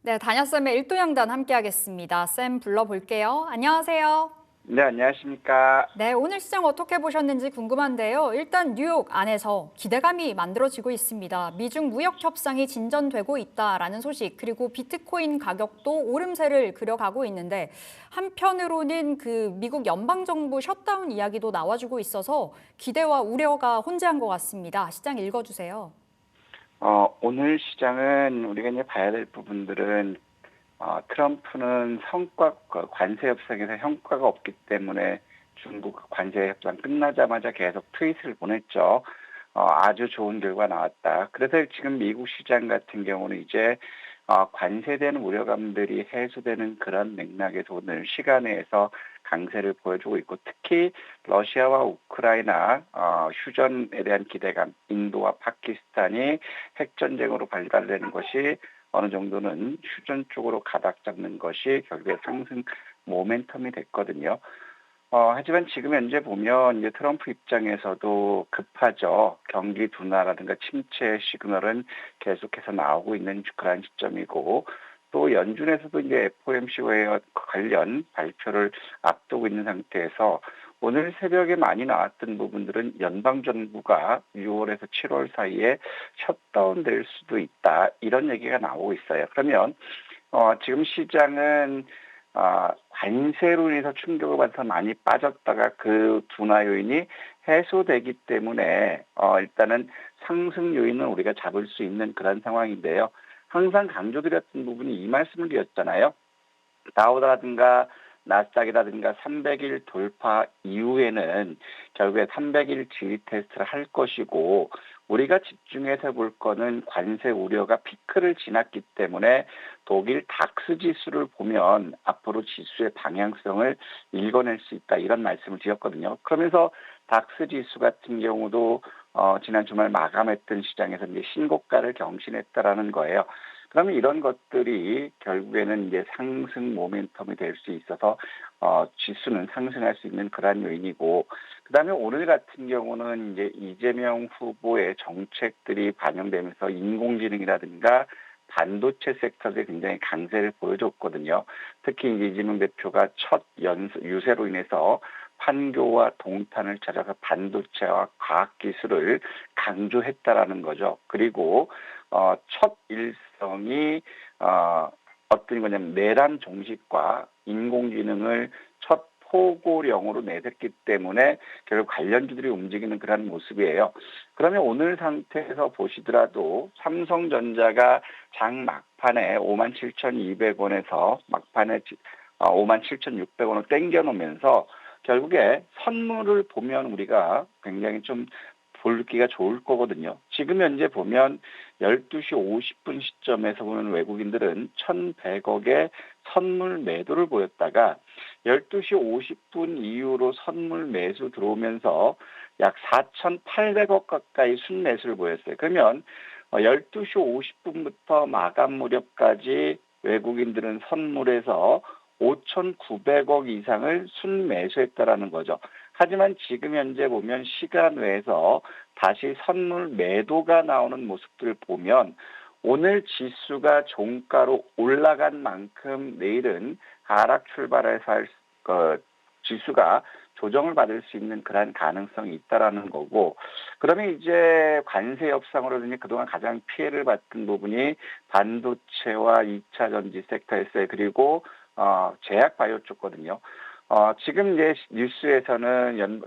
네, 다녀쌤의 일도양단 함께하겠습니다. 쌤 불러볼게요. 안녕하세요. 네, 안녕하십니까. 네, 오늘 시장 어떻게 보셨는지 궁금한데요. 일단 뉴욕 안에서 기대감이 만들어지고 있습니다. 미중 무역 협상이 진전되고 있다라는 소식, 그리고 비트코인 가격도 오름세를 그려가고 있는데 한편으로는 그 미국 연방정부 셧다운 이야기도 나와주고 있어서 기대와 우려가 혼재한 것 같습니다. 시장 읽어주세요. 오늘 시장은 우리가 이제 봐야 될 부분들은, 트럼프는 관세 협상에서 성과가 없기 때문에 중국 관세 협상 끝나자마자 계속 트윗을 보냈죠. 아주 좋은 결과 나왔다. 그래서 지금 미국 시장 같은 경우는 이제 관세에 대한 우려감들이 해소되는 그런 맥락에서 오늘 시간에서 강세를 보여주고 있고, 특히 러시아와 우크라이나 휴전에 대한 기대감, 인도와 파키스탄이 핵전쟁으로 발달되는 것이 어느 정도는 휴전 쪽으로 가닥 잡는 것이 결국에 상승 모멘텀이 됐거든요. 하지만 지금 현재 보면 이제 트럼프 입장에서도 급하죠. 경기 둔화라든가 침체 시그널은 계속해서 나오고 있는 그런 시점이고, 또 연준에서도 이제 FOMC와 관련 발표를 앞두고 있는 상태에서 오늘 새벽에 많이 나왔던 부분들은 연방정부가 6월에서 7월 사이에 셧다운 될 수도 있다, 이런 얘기가 나오고 있어요. 그러면 지금 시장은 관세로 인해서 충격을 받아서 많이 빠졌다가 그 둔화 요인이 해소되기 때문에 일단은 상승 요인은 우리가 잡을 수 있는 그런 상황인데요. 항상 강조드렸던 부분이 이 말씀을 드렸잖아요. 다우라든가 나스닥이라든가 300일 돌파 이후에는 결국에 300일 지지 테스트를 할 것이고, 우리가 집중해서 볼 거는 관세 우려가 피크를 지났기 때문에 독일 닥스 지수를 보면 앞으로 지수의 방향성을 읽어낼 수 있다, 이런 말씀을 드렸거든요. 그러면서 닥스 지수 같은 경우도 지난 주말 마감했던 시장에서 이제 신고가를 경신했다라는 거예요. 그러면 이런 것들이 결국에는 이제 상승 모멘텀이 될 수 있어서 지수는 상승할 수 있는 그러한 요인이고, 그다음에 오늘 같은 경우는 이제 이재명 후보의 정책들이 반영되면서 인공지능이라든가 반도체 섹터들이 굉장히 강세를 보여줬거든요. 특히 이제 이재명 대표가 첫 유세로 인해서 판교와 동탄을 찾아서 반도체와 과학기술을 강조했다라는 거죠. 그리고 첫 일성이 어떤 거냐면 내란 종식과 인공지능을 첫 포고령으로 내셌기 때문에 결국 관련주들이 움직이는 그런 모습이에요. 그러면 오늘 상태에서 보시더라도 삼성전자가 장 막판에 57,200원에서 막판에 57,600원을 땡겨놓으면서 결국에 선물을 보면 우리가 굉장히 좀 볼기가 좋을 거거든요. 지금 현재 보면 12시 50분 시점에서 보면 외국인들은 1,100억의 선물 매도를 보였다가 12시 50분 이후로 선물 매수 들어오면서 약 4,800억 가까이 순매수를 보였어요. 그러면 12시 50분부터 마감 무렵까지 외국인들은 선물에서 5,900억 이상을 순매수했다라는 거죠. 하지만 지금 현재 보면 시간 외에서 다시 선물 매도가 나오는 모습들을 보면 오늘 지수가 종가로 올라간 만큼 내일은 하락 출발해서 지수가 조정을 받을 수 있는 그러한 가능성이 있다라는 거고, 그러면 이제 관세 협상으로 인해 그동안 가장 피해를 봤던 부분이 반도체와 2차 전지 섹터였어요. 그리고 제약 바이오 쪽거든요. 지금 이제 뉴스에서는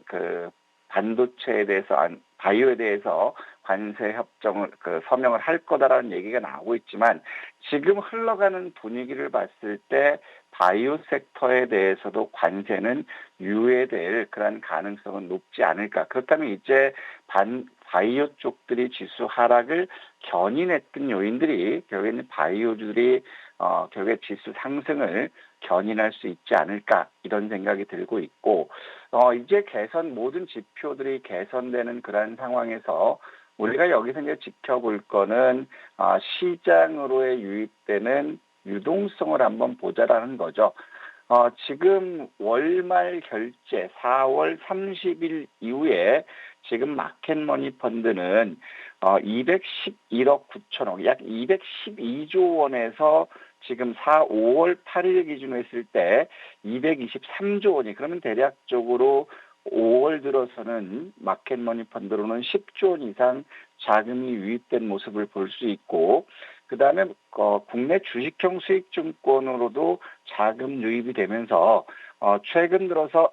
반도체에 대해서, 바이오에 대해서 관세 협정을, 서명을 할 거다라는 얘기가 나오고 있지만, 지금 흘러가는 분위기를 봤을 때, 바이오 섹터에 대해서도 관세는 유예될 그런 가능성은 높지 않을까. 그렇다면 이제 바이오 쪽들이 지수 하락을 견인했던 요인들이 결국에는 바이오주들이 결국에 지수 상승을 견인할 수 있지 않을까, 이런 생각이 들고 있고, 이제 모든 지표들이 개선되는 그런 상황에서 우리가 여기서 이제 지켜볼 거는 시장으로의 유입되는 유동성을 한번 보자라는 거죠. 지금 월말 결제 4월 30일 이후에 지금 마켓머니 펀드는 211억 9천억, 약 212조 원에서 지금 5월 8일 기준으로 했을 때 223조 원이, 그러면 대략적으로 5월 들어서는 마켓머니 펀드로는 10조 원 이상 자금이 유입된 모습을 볼 수 있고, 그 다음에 국내 주식형 수익증권으로도 자금 유입이 되면서 최근 들어서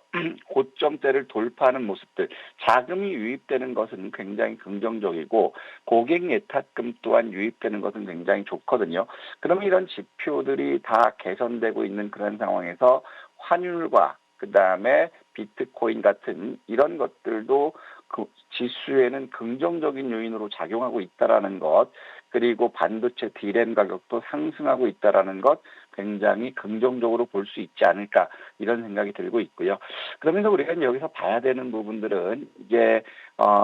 고점대를 돌파하는 모습들, 자금이 유입되는 것은 굉장히 긍정적이고 고객 예탁금 또한 유입되는 것은 굉장히 좋거든요. 그러면 이런 지표들이 다 개선되고 있는 그런 상황에서 환율과 그 다음에 비트코인 같은 이런 것들도 그 지수에는 긍정적인 요인으로 작용하고 있다라는 것, 그리고 반도체 D램 가격도 상승하고 있다라는 것, 굉장히 긍정적으로 볼 수 있지 않을까, 이런 생각이 들고 있고요. 그러면서 우리가 여기서 봐야 되는 부분들은 이제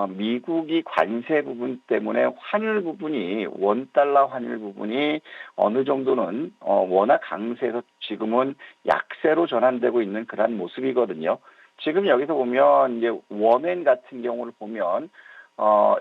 미국이 관세 부분 때문에 환율 부분이, 원달러 환율 부분이 어느 정도는 워낙 강세에서 지금은 약세로 전환되고 있는 그런 모습이거든요. 지금 여기서 보면 이제 원엔 같은 경우를 보면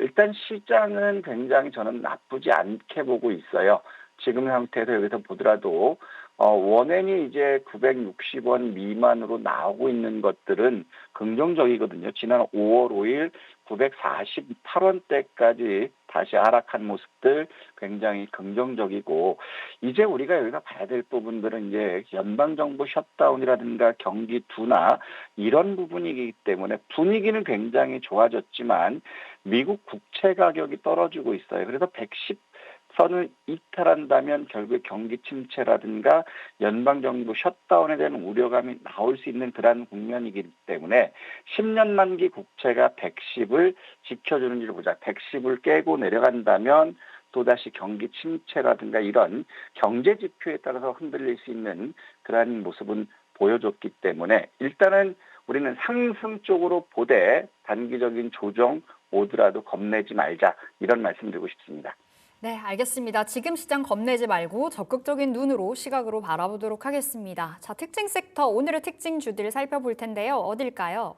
일단 시장은 굉장히 저는 나쁘지 않게 보고 있어요. 지금 상태에서 여기서 보더라도 원엔이 이제 960원 미만으로 나오고 있는 것들은 긍정적이거든요. 지난 5월 5일 948원대까지 다시 하락한 모습들 굉장히 긍정적이고, 이제 우리가 여기서 봐야 될 부분들은 이제 연방정부 셧다운이라든가 경기 둔화 이런 부분이기 때문에 분위기는 굉장히 좋아졌지만 미국 국채 가격이 떨어지고 있어요. 그래서 110선을 이탈한다면 결국 경기 침체라든가 연방정부 셧다운에 대한 우려감이 나올 수 있는 그런 국면이기 때문에 10년 만기 국채가 110을 지켜주는지를 보자. 110을 깨고 내려간다면 또다시 경기 침체라든가 이런 경제 지표에 따라서 흔들릴 수 있는 그런 모습은 보여줬기 때문에 일단은 우리는 상승 쪽으로 보되 단기적인 조정 오더라도 겁내지 말자, 이런 말씀 드리고 싶습니다. 네, 알겠습니다. 지금 시장 겁내지 말고 적극적인 눈으로, 시각으로 바라보도록 하겠습니다. 자, 특징 섹터, 오늘의 특징주들 살펴볼 텐데요. 어딜까요?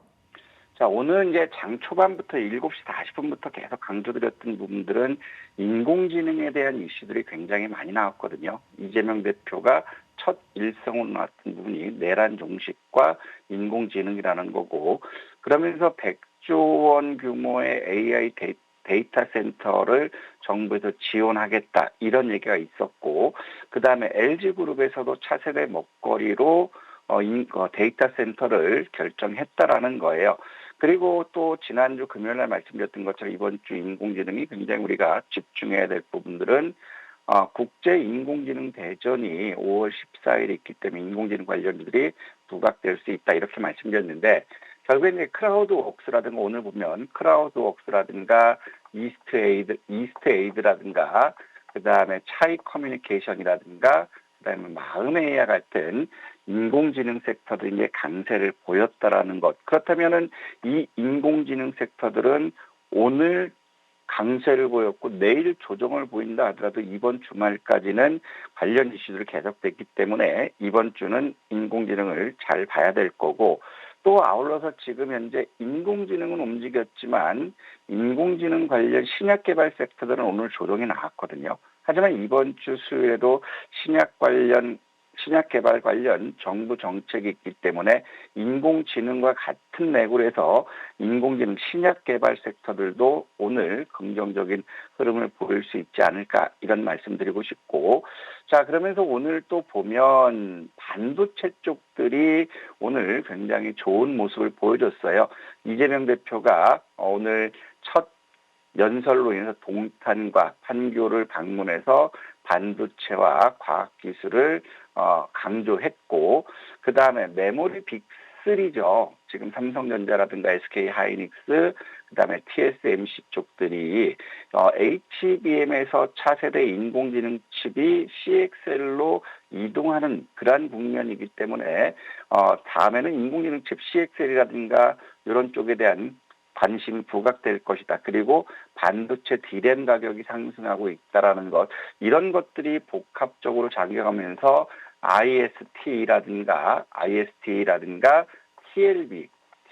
자, 오늘 이제 장 초반부터 7시 40분부터 계속 강조드렸던 부분들은 인공지능에 대한 이슈들이 굉장히 많이 나왔거든요. 이재명 대표가 첫 일성으로 나왔던 부분이 내란 종식과 인공지능이라는 거고, 그러면서 100조 원 규모의 AI 데이터 센터를 정부에서 지원하겠다, 이런 얘기가 있었고, 그 다음에 LG그룹에서도 차세대 먹거리로 데이터 센터를 결정했다라는 거예요. 그리고 또 지난주 금요일날 말씀드렸던 것처럼 이번 주 인공지능이 굉장히 우리가 집중해야 될 부분들은 국제인공지능 대전이 5월 14일에 있기 때문에 인공지능 관련주들이 부각될 수 있다, 이렇게 말씀드렸는데, 결국에 이제 크라우드웍스라든가, 오늘 보면 크라우드웍스라든가 이스트에이드라든가 그 다음에 차이 커뮤니케이션이라든가 그 다음에 마음에이아 같은 인공지능 섹터들이 이제 강세를 보였다라는 것. 그렇다면은 이 인공지능 섹터들은 오늘 강세를 보였고 내일 조정을 보인다 하더라도 이번 주말까지는 관련 이슈들이 계속됐기 때문에 이번 주는 인공지능을 잘 봐야 될 거고, 또 아울러서 지금 현재 인공지능은 움직였지만 인공지능 관련 신약 개발 섹터들은 오늘 조정이 나왔거든요. 하지만 이번 주 수요일에도 신약 개발 관련 정부 정책이 있기 때문에 인공지능과 같은 맥으로 해서 인공지능 신약 개발 섹터들도 오늘 긍정적인 흐름을 보일 수 있지 않을까, 이런 말씀드리고 싶고, 자, 그러면서 오늘 또 보면 반도체 쪽들이 오늘 굉장히 좋은 모습을 보여줬어요. 이재명 대표가 오늘 첫 연설로 인해서 동탄과 판교를 방문해서 반도체와 과학기술을 강조했고, 그 다음에 메모리 빅3죠. 지금 삼성전자라든가 SK하이닉스, 그 다음에 TSMC 쪽들이 HBM에서 차세대 인공지능 칩이 CXL로 이동하는 그러한 국면이기 때문에 다음에는 인공지능 칩 CXL이라든가 이런 쪽에 대한 관심이 부각될 것이다. 그리고 반도체 D램 가격이 상승하고 있다라는 것, 이런 것들이 복합적으로 작용하면서 IST라든가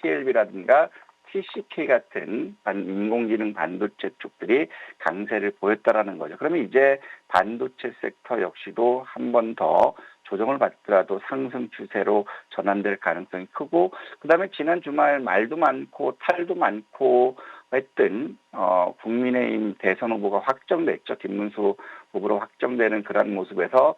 TLB라든가 TCK 같은 인공지능 반도체 쪽들이 강세를 보였다라는 거죠. 그러면 이제 반도체 섹터 역시도 한 번 더 조정을 받더라도 상승 추세로 전환될 가능성이 크고, 그다음에 지난 주말 말도 많고 탈도 많고 했던 국민의힘 대선 후보가 확정됐죠. 김문수 후보로 확정되는 그런 모습에서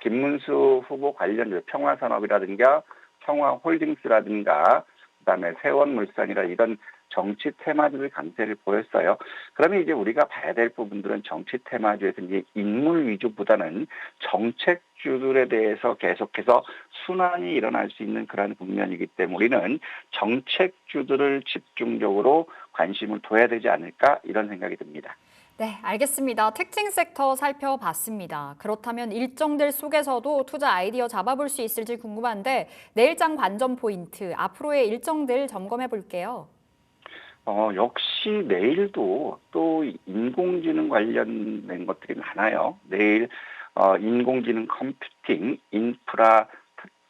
김문수 후보 관련 평화산업이라든가 평화홀딩스라든가 그다음에 세원물산이라 이런 정치 테마주의 강세를 보였어요. 그러면 이제 우리가 봐야 될 부분들은 정치 테마주에서 이제 인물 위주보다는 정책주들에 대해서 계속해서 순환이 일어날 수 있는 그런 국면이기 때문에 우리는 정책주들을 집중적으로 관심을 둬야 되지 않을까 이런 생각이 듭니다. 네, 알겠습니다. 특징 섹터 살펴봤습니다. 그렇다면 일정들 속에서도 투자 아이디어 잡아볼 수 있을지 궁금한데 내일장 관전 포인트, 앞으로의 일정들 점검해 볼게요. 역시 내일도 또 인공지능 관련된 것들이 많아요. 내일 인공지능 컴퓨팅 인프라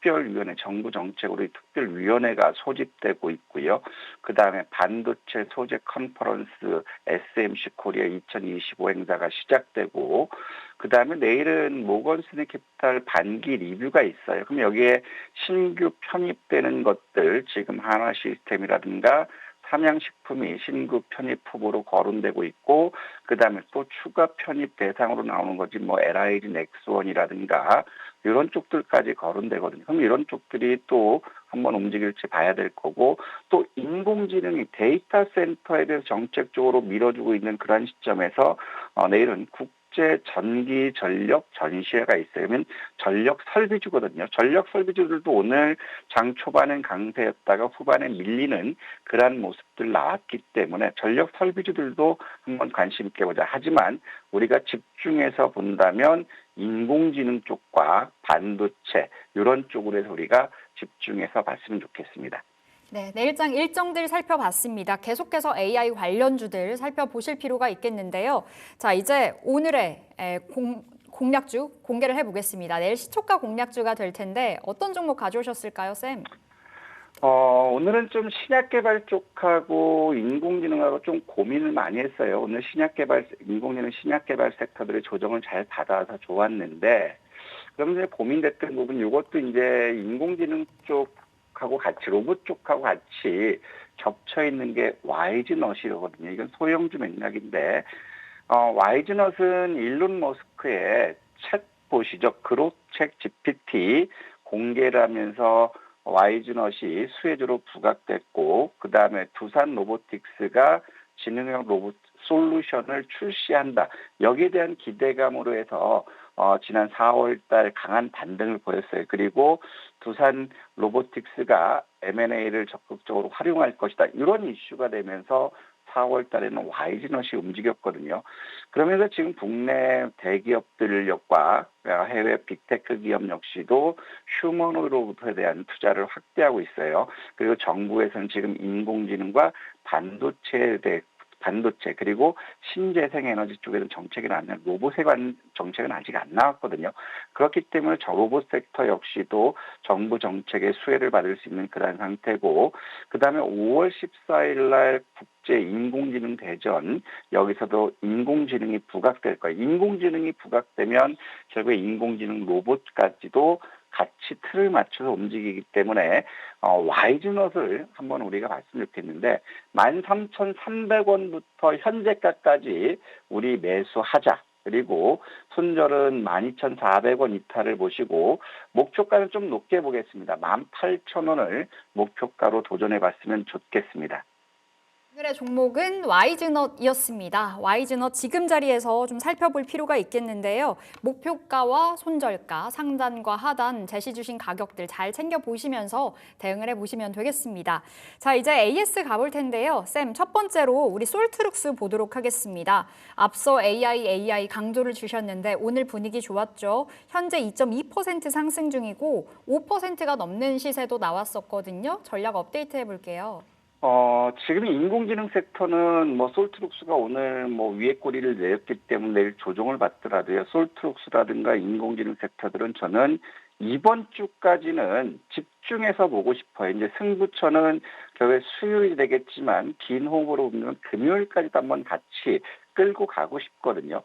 특별위원회, 정부 정책으로 특별위원회가 소집되고 있고요. 그다음에 반도체 소재 컨퍼런스 SMC 코리아 2025 행사가 시작되고, 그다음에 내일은 모건 스탠리 캐피탈 반기 리뷰가 있어요. 그럼 여기에 신규 편입되는 것들, 지금 한화 시스템이라든가 삼양식품이 신규 편입 후보로 거론되고 있고, 그다음에 또 추가 편입 대상으로 나오는 거지 뭐 LIG 넥스원이라든가 이런 쪽들까지 거론되거든요. 그럼 이런 쪽들이 또 한번 움직일지 봐야 될 거고, 또 인공지능이 데이터 센터에 대해서 정책적으로 밀어주고 있는 그런 시점에서 내일은 국제 전기 전력 전시회가 있어요. 그러면 전력 설비주거든요. 전력 설비주들도 오늘 장 초반엔 강세였다가 후반에 밀리는 그러한 모습들 나왔기 때문에 전력 설비주들도 한번 관심 있게 보자. 하지만 우리가 집중해서 본다면 인공지능 쪽과 반도체 이런 쪽으로 해서 우리가 집중해서 봤으면 좋겠습니다. 네, 내일장 일정들 살펴봤습니다. 계속해서 AI 관련주들 살펴보실 필요가 있겠는데요. 자, 이제 오늘의 공략주 공개를 해보겠습니다. 내일 시초가 공략주가 될 텐데 어떤 종목 가져오셨을까요, 쌤? 오늘은 좀 신약개발 쪽하고 인공지능하고 좀 고민을 많이 했어요. 오늘 인공지능 신약개발 섹터들의 조정을 잘 받아서 좋았는데, 그럼 이제 고민됐던 부분, 이것도 이제 인공지능 쪽하고 같이, 로봇 쪽하고 같이 겹쳐 있는 게 와이즈넛이거든요. 이건 소형주 맥락인데, 와이즈넛은 일론 머스크의 챗봇이죠. 그로챗 GPT 공개를 하면서 와이즈넛이 수혜주로 부각됐고, 그 다음에 두산 로보틱스가 지능형 로봇 솔루션을 출시한다. 여기에 대한 기대감으로 해서 지난 4월 달 강한 반등을 보였어요. 그리고 두산 로보틱스가 M&A를 적극적으로 활용할 것이다. 이런 이슈가 되면서 4월 달에는 와이즈넛이 움직였거든요. 그러면서 지금 국내 대기업들과 해외 빅테크 기업 역시도 휴머노로부터에 대한 투자를 확대하고 있어요. 그리고 정부에서는 지금 인공지능과 반도체 그리고 신재생 에너지 쪽에는 정책이 나왔는데 로봇에 관한 정책은 아직 안 나왔거든요. 그렇기 때문에 저 로봇 섹터 역시도 정부 정책의 수혜를 받을 수 있는 그런 상태고, 그다음에 5월 14일 날 국제 인공지능 대전, 여기서도 인공지능이 부각될 거예요. 인공지능이 부각되면 결국에 인공지능 로봇까지도 같이 틀을 맞춰서 움직이기 때문에 와이즈넛을 한번 우리가 봤으면 좋겠는데 13,300원부터 현재가까지 우리 매수하자. 그리고 손절은 12,400원 이탈을 보시고 목표가는 좀 높게 보겠습니다. 18,000원을 목표가로 도전해 봤으면 좋겠습니다. 오늘의 종목은 와이즈넛이었습니다. 와이즈넛 지금 자리에서 좀 살펴볼 필요가 있겠는데요. 목표가와 손절가, 상단과 하단 제시 주신 가격들 잘 챙겨보시면서 대응을 해보시면 되겠습니다. 자, 이제 AS 가볼 텐데요. 쌤, 첫 번째로 우리 솔트룩스 보도록 하겠습니다. 앞서 AI 강조를 주셨는데 오늘 분위기 좋았죠. 현재 2.2% 상승 중이고 5%가 넘는 시세도 나왔었거든요. 전략 업데이트 해볼게요. 지금 인공지능 섹터는 뭐 솔트룩스가 오늘 뭐 위에 꼬리를 내렸기 때문에 내일 조정을 받더라도요. 솔트룩스라든가 인공지능 섹터들은 저는 이번 주까지는 집중해서 보고 싶어요. 이제 승부처는 결국에 수요일이 되겠지만 긴 호흡으로 보면 금요일까지도 한번 같이 끌고 가고 싶거든요.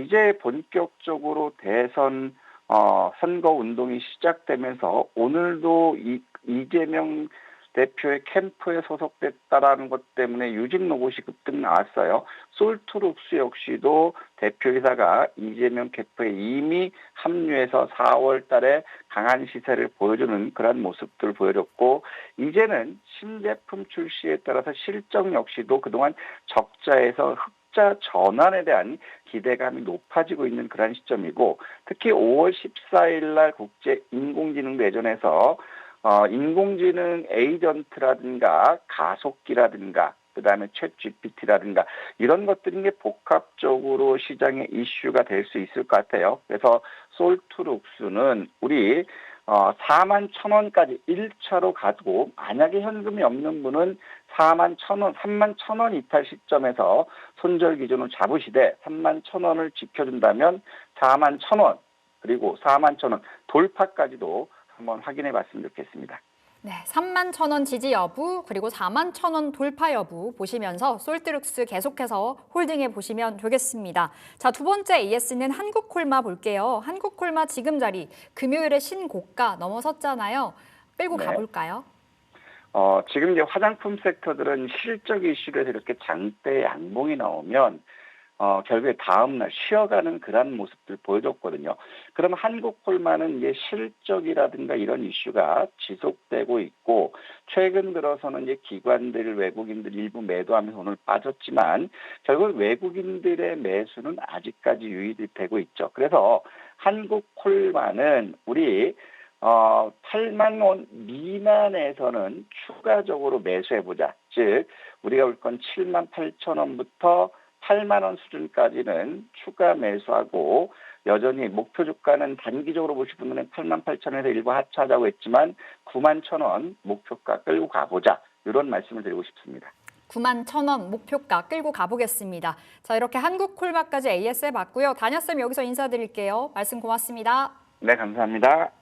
이제 본격적으로 대선 선거 운동이 시작되면서 오늘도 이재명 대표의 캠프에 소속됐다라는 것 때문에 유직 로봇이 급등 나왔어요. 솔트룩스 역시도 대표이사가 이재명 캠프에 이미 합류해서 4월 달에 강한 시세를 보여주는 그런 모습들을 보여줬고, 이제는 신제품 출시에 따라서 실적 역시도 그동안 적자에서 흑자 전환에 대한 기대감이 높아지고 있는 그런 시점이고, 특히 5월 14일 날 국제 인공지능 대전에서 인공지능 에이전트라든가 가속기라든가 그다음에 챗 GPT라든가 이런 것들이 이제 복합적으로 시장의 이슈가 될 수 있을 것 같아요. 그래서 솔트룩스는 우리 4만 1,000원까지 1차로 가지고, 만약에 현금이 없는 분은 4만 1,000원, 3만 1,000원 이탈 시점에서 손절 기준으로 잡으시되 3만 1,000원을 지켜준다면 4만 1,000원 그리고 4만 1,000원 돌파까지도 한번 확인해 봤으면 좋겠습니다. 네, 3만 1,000원 지지 여부 그리고 4만 1,000원 돌파 여부 보시면서 솔트룩스 계속해서 홀딩해 보시면 되겠습니다. 자, 두 번째 AS는 한국콜마 볼게요. 한국콜마 지금 자리 금요일에 신고가 넘어섰잖아요. 끌고 네. 가볼까요? 지금 이제 화장품 섹터들은 실적 이슈로 해서 이렇게 장대 양봉이 나오면 결국에 다음날 쉬어가는 그런 모습들 보여줬거든요. 그럼 한국콜마는 이제 실적이라든가 이런 이슈가 지속되고 있고, 최근 들어서는 이제 기관들, 외국인들 일부 매도하면서 오늘 빠졌지만, 결국 외국인들의 매수는 아직까지 유의되고 있죠. 그래서 한국콜마는 우리 8만 원 미만에서는 추가적으로 매수해보자. 즉, 우리가 올 건 7만 8천 원부터 8만 원 수준까지는 추가 매수하고, 여전히 목표 주가는 단기적으로 보실 분들은 8만 8천 원에서 일부 하차하자고 했지만 9만 1천 원 목표가 끌고 가보자. 이런 말씀을 드리고 싶습니다. 9만 1,000원 목표가 끌고 가보겠습니다. 자, 이렇게 한국콜마까지 AS 해봤고요. 다녀쌤 여기서 인사드릴게요. 말씀 고맙습니다. 네, 감사합니다.